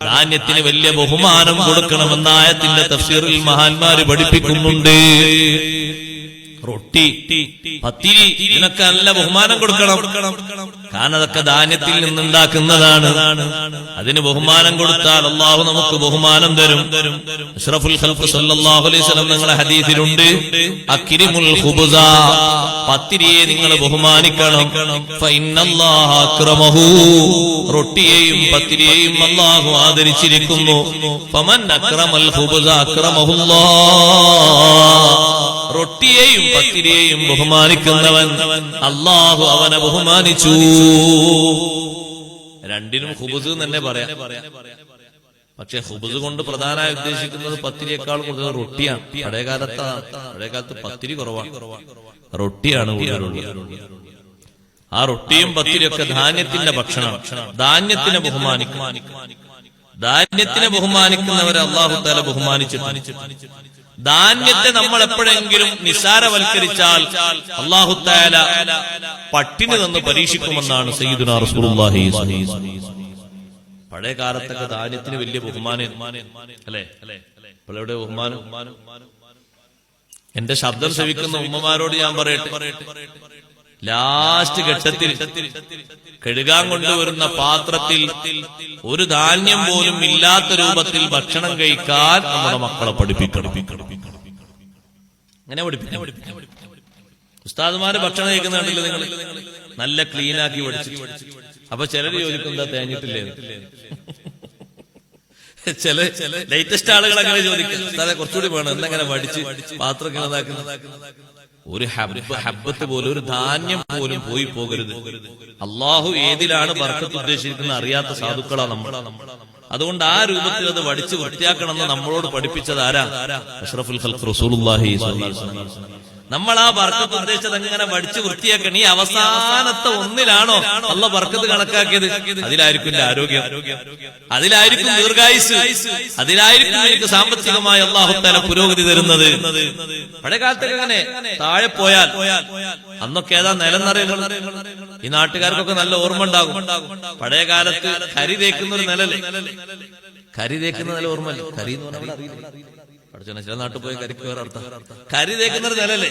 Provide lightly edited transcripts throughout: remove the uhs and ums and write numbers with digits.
ധാന്യത്തിന് വലിയ ബഹുമാനം കൊടുക്കണമെന്ന ആയത്തിന്റെ തഫ്സീറിൽ മഹാന്മാര് പഠിപ്പിക്കുന്നുണ്ട്. റൊട്ടി, പത്തിരി, ഇതിനൊക്കെ നല്ല ബഹുമാനം കൊടുക്കണം. കാരണം അതൊക്കെ ധാന്യത്തിൽ നിന്നുണ്ടാക്കുന്നതാണ്. അതിന് ബഹുമാനം കൊടുത്താൽ അള്ളാഹു നമുക്ക് ബഹുമാനം തരും. അഷ്റഫുൽ ഖൽഖ് സല്ലല്ലാഹു അലൈഹി വസല്ലം നിങ്ങളുടെ ഹദീസിലുണ്ട്, അക്രിമുൽ ഖുബ്സ, പത്തിരിയെ നിങ്ങൾ ബഹുമാനിക്കണം. ഫഇന്നല്ലാഹ അക്രമഹു, റൊട്ടിയെയും പത്തിരിയെയും അള്ളാഹു ആദരിച്ചിരിക്കുന്നു. ഫമൻ അക്രമൽ ഖുബ്സ അക്രമഹുല്ലാഹ്, റൊട്ടിയെയും പത്തിരിയെയും ബഹുമാനിക്കുന്നവൻ അള്ളാഹു അവനെ ബഹുമാനിച്ചു. രണ്ടിനും ഖുബ്സ് തന്നെ പറയാം. പക്ഷെ ഖുബ്സ് കൊണ്ട് പ്രധാനമായി ഉദ്ദേശിക്കുന്നത് പത്തിരിയേക്കാൾ കൂടുതൽ റൊട്ടിയാണ്. പഴയകാലത്ത് പത്തിരി കുറവാണ്, റൊട്ടിയാണ് കൂടുതലുള്ളത്. ആ റൊട്ടിയും പത്തിരിയൊക്കെ ധാന്യത്തിന്റെ ഭക്ഷണമാണ്. ധാന്യത്തിനെ ബഹുമാനിക്കുന്നവരെ അള്ളാഹു തആല ബഹുമാനിച്ചിട്ടുണ്ട്. ധാന്യത്തെ നമ്മൾ എപ്പോഴെങ്കിലും നിസ്സാരവൽക്കരിച്ചാൽ അല്ലാഹു തആല പട്ടിണി നിന്ന് പരീക്ഷിക്കുമെന്നാണ് സയ്യിദുനാ റസൂലുള്ളാഹി സ്വല്ലല്ലാഹു അലൈഹി വസല്ലം. പഴയ കാലത്തൊക്കെ ധാന്യത്തിന് വലിയ ബഹുമാനം അല്ലേ? ഇപ്പോൾ എവിടെ ബഹുമാനം? എന്റെ ശബ്ദം ശ്രവിക്കുന്ന ഉമ്മമാരോട് ഞാൻ പറയട്ടെ, ലാസ്റ്റ് ഘട്ടത്തിൽ കഴുകാൻ കൊണ്ടുവരുന്ന പാത്രത്തിൽ ഒരു ധാന്യം പോലും ഇല്ലാത്ത രൂപത്തിൽ ഭക്ഷണം കഴിക്കാൻ നമ്മുടെ മക്കളെ പഠിപ്പിക്കണം. അങ്ങനെ പഠിപ്പിക്കണം. ഉസ്താദുമാര് ഭക്ഷണം കഴിക്കുന്നുണ്ടല്ലോ നിങ്ങൾ, നല്ല ക്ലീനാക്കി പഠിച്ചു. അപ്പൊ ചിലര് ചോദിക്കും, എന്താ തേഞ്ഞിട്ടില്ലേ? ചില ലേറ്റസ്റ്റ് ആളുകൾ അങ്ങനെ ചോദിക്കും, ഉസ്താദെ കുറച്ചുകൂടി വേണം, എന്തെങ്ങനെ പഠിച്ച് പാത്രം ഇതാക്കുന്നത്. ഒരു ഹബ്ബത്ത് പോലും, ഒരു ധാന്യം പോലും പോയി പോകരുത്. അള്ളാഹു ഏതിലാണ് ബർക്കത്ത് ഉദ്ദേശിക്കുന്നത് അറിയാത്ത സാധുക്കളാ നമ്മൾ. അതുകൊണ്ട് ആ രൂപത്തിൽ അത് വടിച്ച് വൃത്തിയാക്കണമെന്ന് നമ്മളോട് പഠിപ്പിച്ചത് ആരാ? അഷ്റഫുൽ ഖൽഖ് റസൂലുള്ളാഹി സ്വല്ലല്ലാഹു അലൈഹി വസല്ലം. നമ്മൾ ആ ബർക്കത്ത് ഉദ്ദേശിച്ചത് എങ്ങനെ വടിച്ച് വൃത്തിയാക്കണം? ഈ അവസാനത്തെ ഒന്നിലാണോ അള്ളാഹ് ബർക്കത്ത് കണക്കാക്കിയത്? അതിലായിരിക്കും എന്റെ ആരോഗ്യം, അതിലായിരിക്കും ദീർഘായുസ്, അതിലായിരിക്കും എനിക്ക് സാമ്പത്തികമായി അള്ളാഹു തആല പുരോഗതി തരുന്നത്. പഴയ കാലത്തൊക്കെ അങ്ങനെ താഴെ പോയാൽ, അന്നൊക്കെ ഏതാ നിലന്നറിയുന്നത്? ഈ നാട്ടുകാർക്കൊക്കെ നല്ല ഓർമ്മ ഉണ്ടാകും. പഴയ കാലത്ത് കരി തേക്കുന്ന ഒരു നിലല്ലേ, കരി തേക്കുന്ന നില ഓർമ്മല്ലേ? കരി എന്ന് പറഞ്ഞാൽ അറിയില്ല. ചില നാട്ടിൽ പോയി കരിക്ക് വേറെ അർത്ഥം. കരി തേക്കുന്ന ഒരു നിലല്ലേ,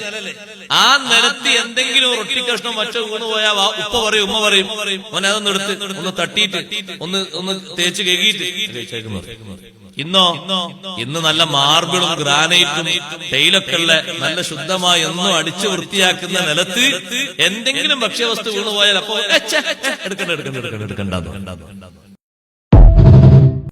ആ നിലത്ത് എന്തെങ്കിലും റൊട്ടി കഷ്ണം മറ്റോ വീണ് പോയാ ഉപ്പ പറയും, ഉമ്മ പറയും, മോനെ അതൊന്ന് എടുത്ത് ഒന്ന് തട്ടിയിട്ട് ഒന്ന് തേച്ച് കഴുകിയിട്ട് കഴിച്ചേക്കുന്നു. ഇന്ന് നല്ല മാർബിളും ഗ്രാനൈറ്റും ടൈലൊക്കെ ഉള്ള നല്ല ശുദ്ധമായി ഒന്നും അടിച്ചു വൃത്തിയാക്കുന്ന നിലത്ത് എന്തെങ്കിലും ഭക്ഷ്യവസ്തു വീണുപോയാൽ അപ്പൊ എടുക്കണ്ട.